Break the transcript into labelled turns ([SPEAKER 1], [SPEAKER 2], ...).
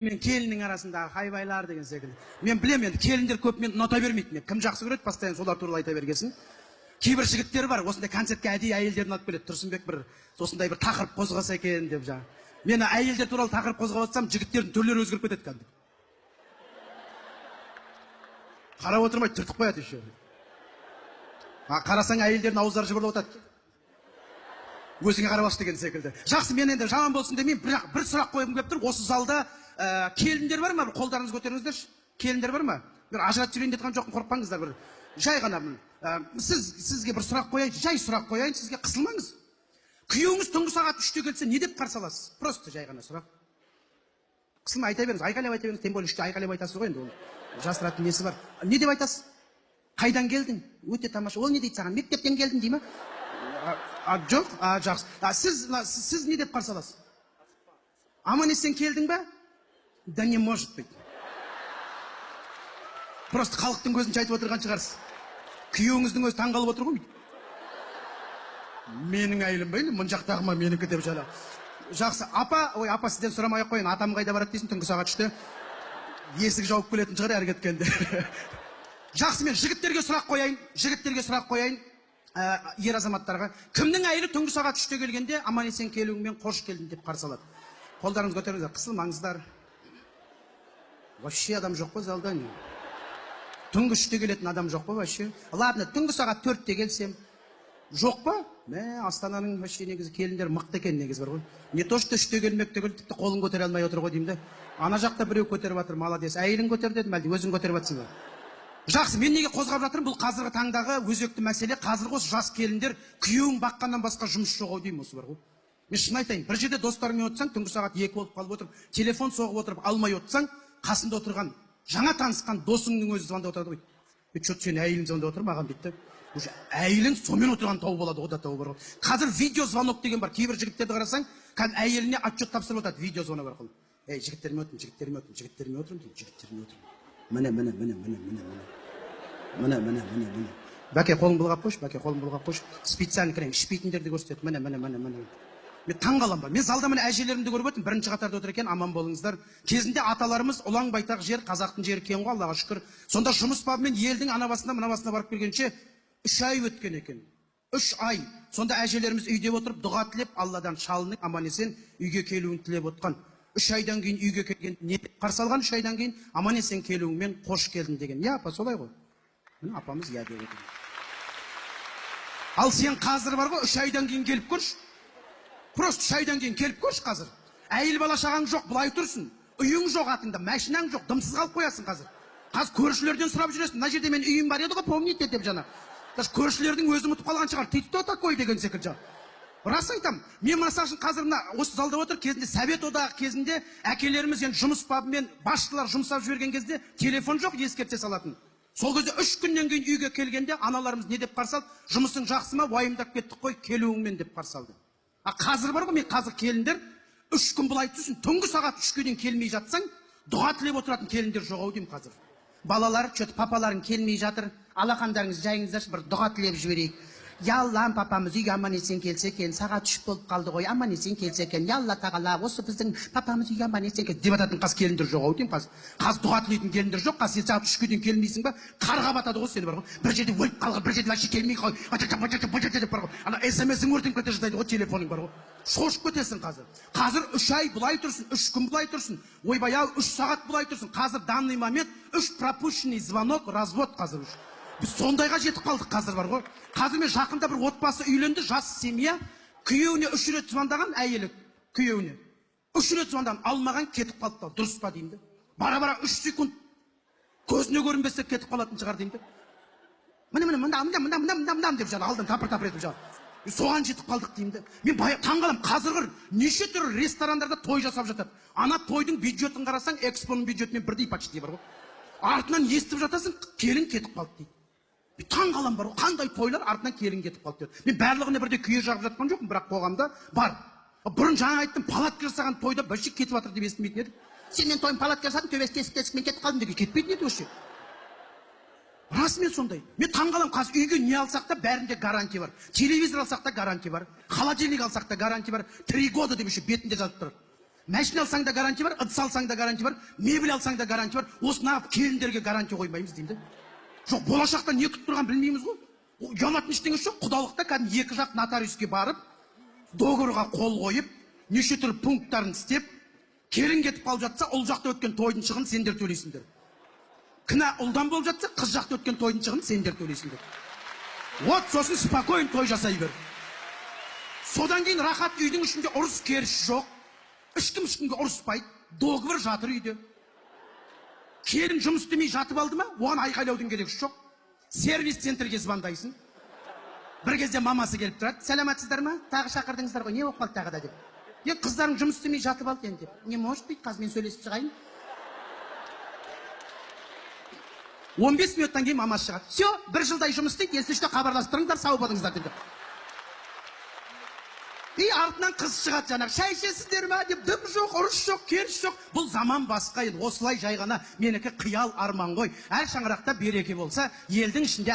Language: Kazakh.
[SPEAKER 1] мен келіннің арасындағы хайбайлар деген секілді. Мен білем енді келіндер көп мен ұната бермейді. Кім жақсы көреді, постоянно солар туралы айта бергесін. Кейбір жігіттер бар, осындай концертке әдейі әйелдерін алып келеді. Тұрсынбек бір осындай бір тақырып қозғаса екен деп жаңа. Мен әйелдер туралы тақырып қозғап отырсам, жігіттердің түрлері өзгеріп кетеді кәдімгі. Қарап отырмай түртіп қояды еще. Қарасаң әйелдердің ауыздары жыбырлап отырады. Өзіңе қарап алшы деген секілді. Жақсы, мен енді жаман болсын демеймін, бірақ бір сұрақ қойғым келіп тұр. Осы залда келіндер бар ма? Бір қолдарыңызды көтеріңіздерші. Келіндер бар ма? Бір ажыратып жіберейін деп тұрған жоқпын, қорықпаңыздар. Бір жай ғана сізге бір сұрақ қояйын, жай сұрақ қояйын, сізге қысылмаңыз. Күйеуіңіз түнгі сағат 3-те келсе не деп қарсы аласыз? Просто жай ғана сұрақ. Қысылмай айта беріңіз, айқайлап айта беріңіз, тем более 3-те айқайлап айтасыз ғой енді, ол жасыратын несі бар. Не деп айтасыз? Қайдан келдің? Өте тамаша. Ол не дейді саған? Мектептен келдім дей ма? Жоқ, жақсы. Сіз не деп қарсы аласыз? Аман есен келдің ба? Да не может быть. Просто халықтың көзінше айтып отырған шығарсыз. Күйеуіңіздің өзі таңғалып отыр ғой. Менің әйелім бәйлі, мұн жақтағыма менікі деп жала. Жақсы, апа сізден сұрамай ақ қойын, атам қайда барады дейсің, түнгі сағат 3-те. Есік жауып келетін шығар әрі кеткенде. Жақсы, мен жігіттерге сұрақ қояйын. Ер азаматтарға. Кімнің әйелі түнгі сағат 3-те келгенде аман есен келуіңмен қош келдің деп қарсы алады? Қолдарыңыз көтеріңіздер, қысылмаңыздар. Вообще адам жоқ па залда? Түнгі 3-те келетін адам жоқ па вообще? Ладно, түнгі сағат 4-те келсем. Жоқ па? Астананың вообще негізі келіндер мықты екен негізі бар ғой. Не то что 3-те келмек түгіл, тіпті қолын көтере алмай отыр ғой деймін де. Ана жақта біреу көтеріп жатыр, молодец. Әйелін көтер дедім, әлде өзің көтеріп жатсың ба? Жақсы, мен неге қозғап жатырмын? Бұл қазіргі таңдағы өзекті мәселе. Қазіргі осы жас келіндер күйеуің баққаннан басқа жұмыс жоқ ау деймін, осы бар ғой. Мен шын айтайын, бір жерде достарыңмен отырсаң, түнгі сағат 2 болып қалып отырып, телефон соғып отырып алмай отырсаң, қасында отырған жаңа танысқан досыңның өзі звондап отырады ғой. Что-то сен әйелің звондап отыр маған дейді. Уже әйелің сонымен отырған тау болады, ода тау бар ғой. Қазір видео звонок деген бар. Кейбір жігіттерді қарасаң, әйеліне отчет тапсырып отырады видео звонок арқылы. Ей, жігіттеріме отырмын. Міне. Бәке, қолың бұлғап қойшы. Специально кірейін, ішпейтіндерді көрсетеді. Міне. Мен таңғалам ба? Мен залда міне әжелерімді көріп өттім, бірінші қатарда отыр екен, аман болыңыздар. Кезінде аталарымыз ұлан байтақ жер, қазақтың жері кең ғой, Аллаға шүкір. Сонда жұмыс бабымен елдің ана басына мына басына барып келгенше 3 ай өткен екен. 3 ай. Сонда әжелеріміз үйде отырып дұға тілеп, Алладан шалының аман есен үйге келуін тілеп отқан. 3 айдан кейін үйге келген, не қарсы алған 3 айдан кейін аман есен келуіңмен қош келдің деген. Я, апа, солай ғой. Міне апамыз я деп отыр. Ал сен қазір бар ғой, 3 айдан кейін келіп көрші. Просто 3 айдан кейін келіп көрші қазір. Әйел бала шағаң жоқ, бұлай тұрсын. Үйің жоқ атыңда, машинаң жоқ, дымсыз қалып қоясың қазір. Қазір көршілерден сұрап жүресің. Мына жерде мен үйім бар еді ғой, помните деп жана. Даже көршілердің өзі ұмытып қалған шығар. Ты кто такой деген секілді жа. Рас айтам. Мен мысал үшін қазір мына осы залда отыр, кезінде Совет одағы кезінде әкелеріміз енді жұмыс бабымен басшылар жұмсап жіберген кезде телефон жоқ, ескерте салатын. Сол кезде 3 күннен кейін үйге келгенде аналарымыз не деп қарсы алды? Жұмысың жақсы ма? Уайымдап кеттік қой, келуіңмен деп қарсы алды. Қазір бар ғой, мен қазір келіндер 3 күн былай тұрсын, түнгі сағат 3-ке дейін келмей жатсаң, дұға тілеп отыратын келіндер жоқ ау деймін қазір. Балалар, что-то папаларың келмей жатыр, алақандарыңыз жайыңыздаршы, бір дұға тілеп жіберейік. Яллам папамыз үйге аман есен келсе екен, сағат 3 болып қалды ғой, аман есен келсе екен, ялла тағала, осы біздің папамыз үйге аман есен келсе деп ататын қаз келіндер жоқ ау деймін қазір. Қаз дұға тілейтін келіндер жоқ, қаз сен сағат 3-ке дейін келмейсің ба? Қарға батады ғой сені бар ғой. Бір жерде өліп қалған, бір жерде вообще келмей қалған. Деп бар ғой. Ана SMS-ің өртеніп кете жаздайды ғой, телефоның бар ғой. Шошып кетесің қазір. Қазір 3 ай былай тұрсын, 3 күн былай тұрсын. Ойбай-ау, 3 сағат былай тұрсын. Қазір данный момент 3 пропущенный звонок, развод қазір. Біз сондайға жетіп қалдық қазір бар ғой. Қазір мен жақында бір отбасы үйленді, жас семья, күйеуіне 3 рет звондаған әйелі, күйеуіне 3 рет звондаған, алмаған, кетіп қалды. Дұрыс па деймін де. Бара-бара 3 секунд көзіне көрінбесе кетіп қалатын шығар деймін де. Мына деп жана алдан тапыр-тапыр етіп жана. Соған жетіп қалдық деймін де. Мен таңғалам, қазір неше түрлі ресторандарда той жасап жатады. Ана тойдың бюджетін қарасаң, экспоның бюджетімен бірдей почти бар ғой. Артынан естіп жатасың, келін кетіп қалды дейді. Таңғалам бар, қандай тойлар артынан келін кетіп қалды дейді. Мен барлығына бірде күйе жағып жатқан жоқпын, бірақ қоғамда бар. Бұрын жаңа айттым, палатка жасаған тойда бәлшік кетіп жатыр деп естімейтін едік. Сен мен тойым палатка жасадым, төбесі тесік-тесікмен кетіп қалдым деген кетпейтін еді осы. Расымен сондай. Мен таңғалам, қазір үйге не алсақ та бәрінде гарантия бар. Телевизор алсақ та гарантия бар. Холодильник алсақ та гарантия бар. 3 года деп еще бетінде жазып тұрады. Машина алсаң да гарантия бар, ыдыс алсаң да гарантия бар, мебель алсаң да гарантия бар. Осы нағып келіндерге гарантия қоймаймыз деймін да. Жоқ, болашақта не күтіп тұрған білмейміз ғой. Ұялатын ештеңе жоқ. Құдалықта кәдімгі екі жақ нотариуске барып, договорға қол қойып, неше түрлі пункттарын істеп, келін кетіп қалып жатса, ұл жақта өткен тойдың шығынын сендер төлейсіңдер. Кінә ұлдан болып жатса, қыз жақта өткен тойдың шығынын сендер төлейсіңдер. Вот, сосын спокойно той жасай бер. Содан кейін рахат үйдің ішінде ұрыс керіс жоқ. Ешкімге ұрыспайды. Договор жатыр үйде. Келін жұмыс істемей жатып алды ма, оған айқайлаудың керегі жоқ. Сервис центрге звондайсың. Бір кезде мамасы келіп тұрады. Сәлеметсіздер ма? Тағы шақырдыңыздар ғой. Не болып қалды тағы да деп. Қыздарың жұмыс істемей жатып алды енді деп. Не может быть, қазір мен сөйлесіп шығайын. 15 минуттан кейін мамасы шығады. Все, бір жылдай жұмыс істейді, есі үште хабарласып тұрыңдар, сау болыңыздар деп. И артынан қыз шығады жаңағы, шай ішесіздер ма деп, дым жоқ, ұрыс жоқ, керіс жоқ. Бұл заман басқа еді. Осылай жай ғана менікі қиял арман ғой. Әр шаңырақта береке болса, елдің ішінде